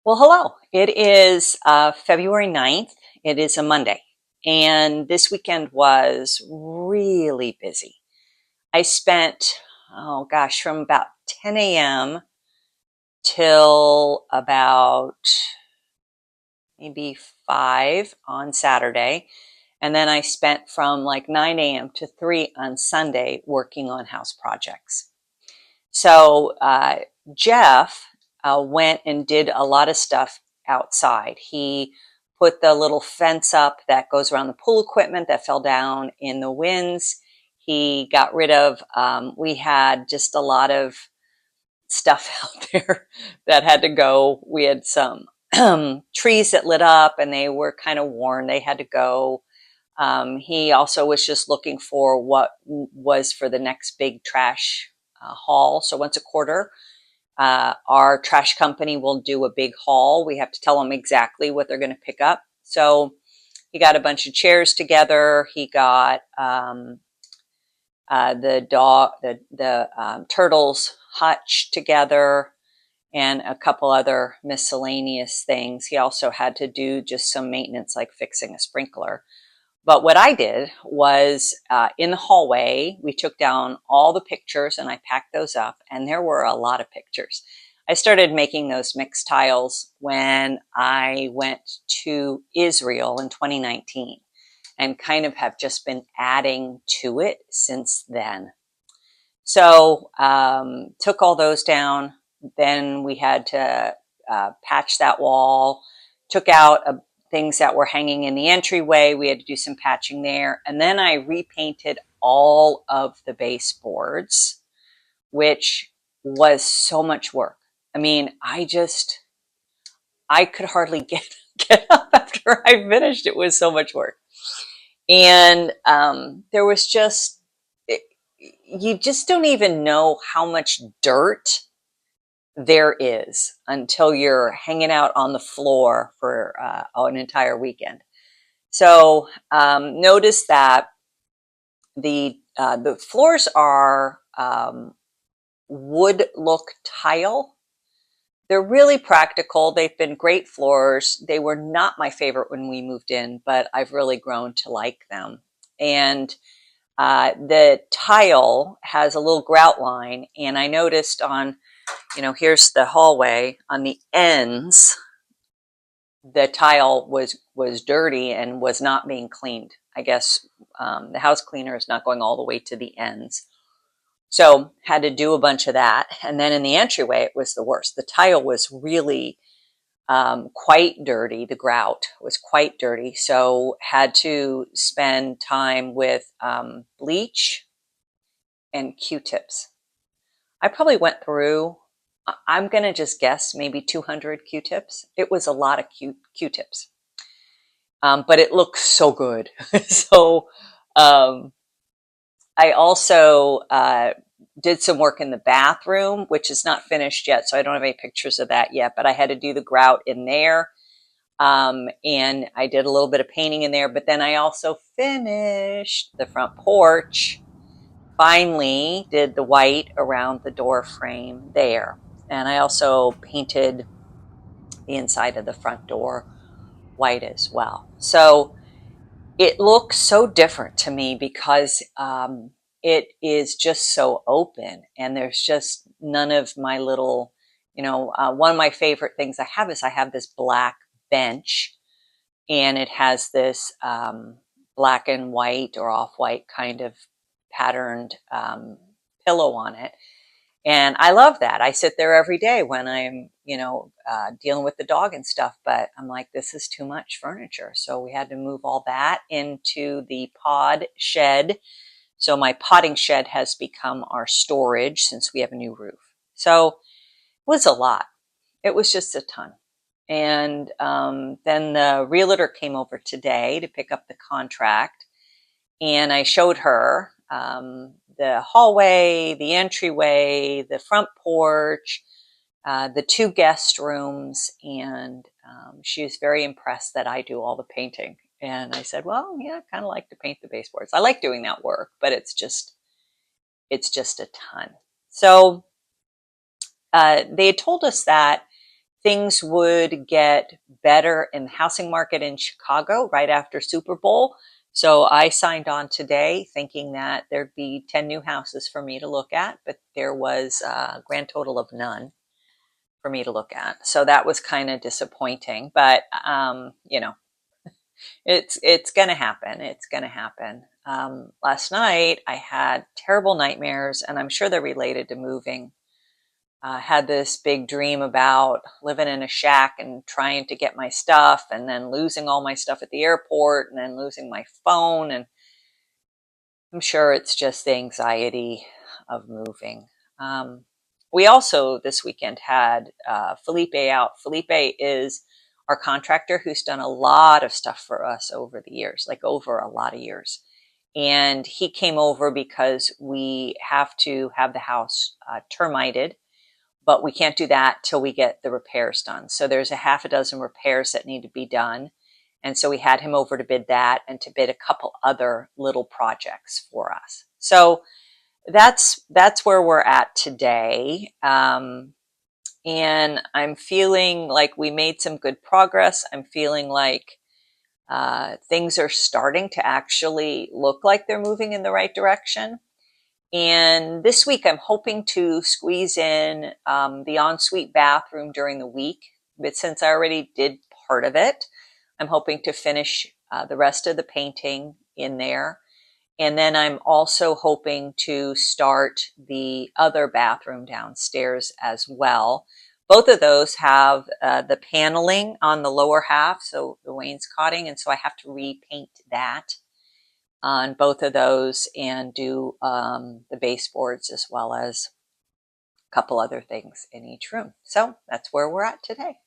Well, hello. It is February 9th. It is a Monday. And this weekend was really busy. I spent, oh gosh, from about 10 a.m. till about maybe 5 on Saturday. And then I spent from like 9 a.m. to 3 on Sunday working on house projects. So Jeff went and did a lot of stuff outside. He put the little fence up that goes around the pool equipment that fell down in the winds. He got rid of, we had just a lot of stuff out there that had to go. We had some trees that lit up and they were kind of worn. They had to go. He also was just looking for what was for the next big trash haul. So once a quarter, our trash company will do a big haul. We have to tell them exactly what they're going to pick up. So he got a bunch of chairs together. He got the turtles hutch together and a couple other miscellaneous things. He also had to do just some maintenance like fixing a sprinkler. But what I did was in the hallway, we took down all the pictures and I packed those up, and there were a lot of pictures. I started making those mixed tiles when I went to Israel in 2019 and kind of have just been adding to it since then. So took all those down. Then we had to patch that wall, took out things that were hanging in the entryway. We had to do some patching there. And then I repainted all of the baseboards, which was so much work. I mean, I could hardly get up after I finished. It was so much work. And there was just, you just don't even know how much dirt there is until you're hanging out on the floor for an entire weekend. So notice that the floors are wood look tile. They're really practical. They've been great floors. They were not my favorite when we moved in, but I've really grown to like them. And the tile has a little grout line, and I noticed on, here's the hallway, on the ends, the tile was dirty and was not being cleaned. I guess the house cleaner is not going all the way to the ends. So had to do a bunch of that. And then in the entryway, it was the worst. The tile was really quite dirty. The grout was quite dirty. So had to spend time with bleach and Q-tips. I probably went through, I'm going to just guess, maybe 200 Q-tips. It was a lot of Q-tips. But it looked so good. So I also did some work in the bathroom, which is not finished yet, so I don't have any pictures of that yet, but I had to do the grout in there. And I did a little bit of painting in there, but then I also finished the front porch. Finally did the white around the door frame there. And I also painted the inside of the front door white as well. So it looks so different to me because it is just so open, and there's just none of my little, one of my favorite things I have is I have this black bench, and it has this black and white or off-white kind of patterned pillow on it. And I love that. I sit there every day when I'm, dealing with the dog and stuff, but I'm like, this is too much furniture. So we had to move all that into the pod shed. So my potting shed has become our storage since we have a new roof. So it was a lot. It was just a ton. And then the realtor came over today to pick up the contract. And I showed her the hallway, the entryway, the front porch, the 2 guest rooms, and she was very impressed that I do all the painting. And I said, well, yeah, I kind of like to paint the baseboards. I like doing that work, but it's just a ton. So they had told us that things would get better in the housing market in Chicago right after Super Bowl. So I signed on today thinking that there'd be 10 new houses for me to look at, but there was a grand total of none for me to look at. So that was kind of disappointing, but you know, it's going to happen. It's going to happen. Last night I had terrible nightmares, and I'm sure they're related to moving. Had this big dream about living in a shack and trying to get my stuff, and then losing all my stuff at the airport, and then losing my phone. And I'm sure it's just the anxiety of moving. We also this weekend had Felipe out. Felipe is our contractor who's done a lot of stuff for us over the years, like over a lot of years. And he came over because we have to have the house termited, but we can't do that till we get the repairs done. So there's a half a dozen repairs that need to be done. And so we had him over to bid that and to bid a couple other little projects for us. So that's where we're at today. And I'm feeling like we made some good progress. I'm feeling like things are starting to actually look like they're moving in the right direction. And this week, I'm hoping to squeeze in the ensuite bathroom during the week. But since I already did part of it, I'm hoping to finish the rest of the painting in there. And then I'm also hoping to start the other bathroom downstairs as well. Both of those have the paneling on the lower half, so the wainscoting, and so I have to repaint that on both of those and do the baseboards as well as a couple other things in each room. So that's where we're at today.